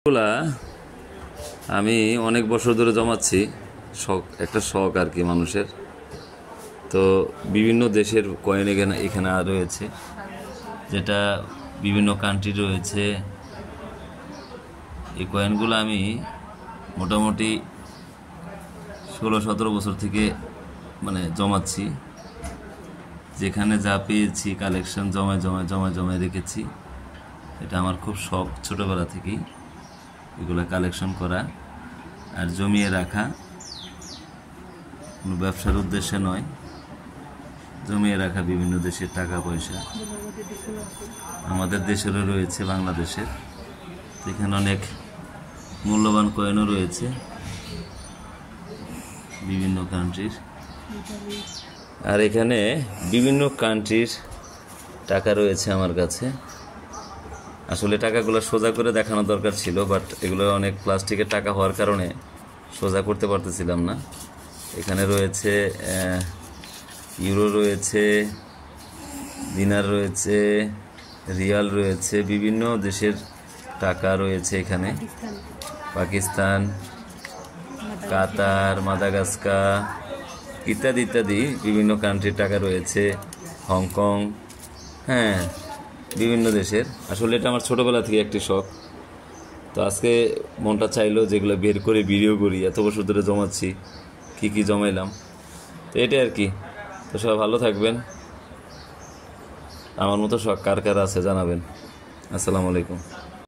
এগুলা আমি অনেক বছর ধরে জমাচ্ছি, শখ, একটা শখ আর কি মানুষের। তো বিভিন্ন দেশের কয়েন এখানে রয়েছে, যেটা বিভিন্ন কান্ট্রি রয়েছে। এই কয়েনগুলো আমি মোটামুটি 16-17 বছর থেকে জমাচ্ছি। যেখানে যা পেয়েছি কালেকশন জমায় রেখেছি। এটা আমার খুব শখ ছোটোবেলা থেকেই এগুলো কালেকশন করা আর জমিয়ে রাখা। কোনো ব্যবসার উদ্দেশ্যে নয়, জমিয়ে রাখা বিভিন্ন দেশের টাকা পয়সা। আমাদের দেশেরও রয়েছে, বাংলাদেশের। এখানে অনেক মূল্যবান কয়েনও রয়েছে বিভিন্ন কান্ট্রির, আর এখানে বিভিন্ন কান্ট্রির টাকা রয়েছে আমার কাছে। আসলে টাকাগুলো সোজা করে দেখানো দরকার ছিল, বাট এগুলো অনেক প্লাস্টিকের টাকা হওয়ার কারণে সোজা করতে পারতেছিলাম না। এখানে রয়েছে ইউরো রয়েছে, দিনার রয়েছে, রিয়াল রয়েছে, বিভিন্ন দেশের টাকা রয়েছে এখানে। পাকিস্তান, কাতার, মাদাগাস্কার ইত্যাদি ইত্যাদি বিভিন্ন কান্ট্রির টাকা রয়েছে, হংকং, হ্যাঁ, বিভিন্ন দেশের। আসলে এটা আমার ছোটোবেলা থেকে একটি শখ। তো আজকে মনটা চাইলো যেগুলো বের করে ভিডিও করি। এত বছর ধরে জমাচ্ছি, কী জমাইলাম, তো এটাই আর কি। তো সবাই ভালো থাকবেন। আমার মতো শখ কার কার আছে জানাবেন। আসসালামু আলাইকুম।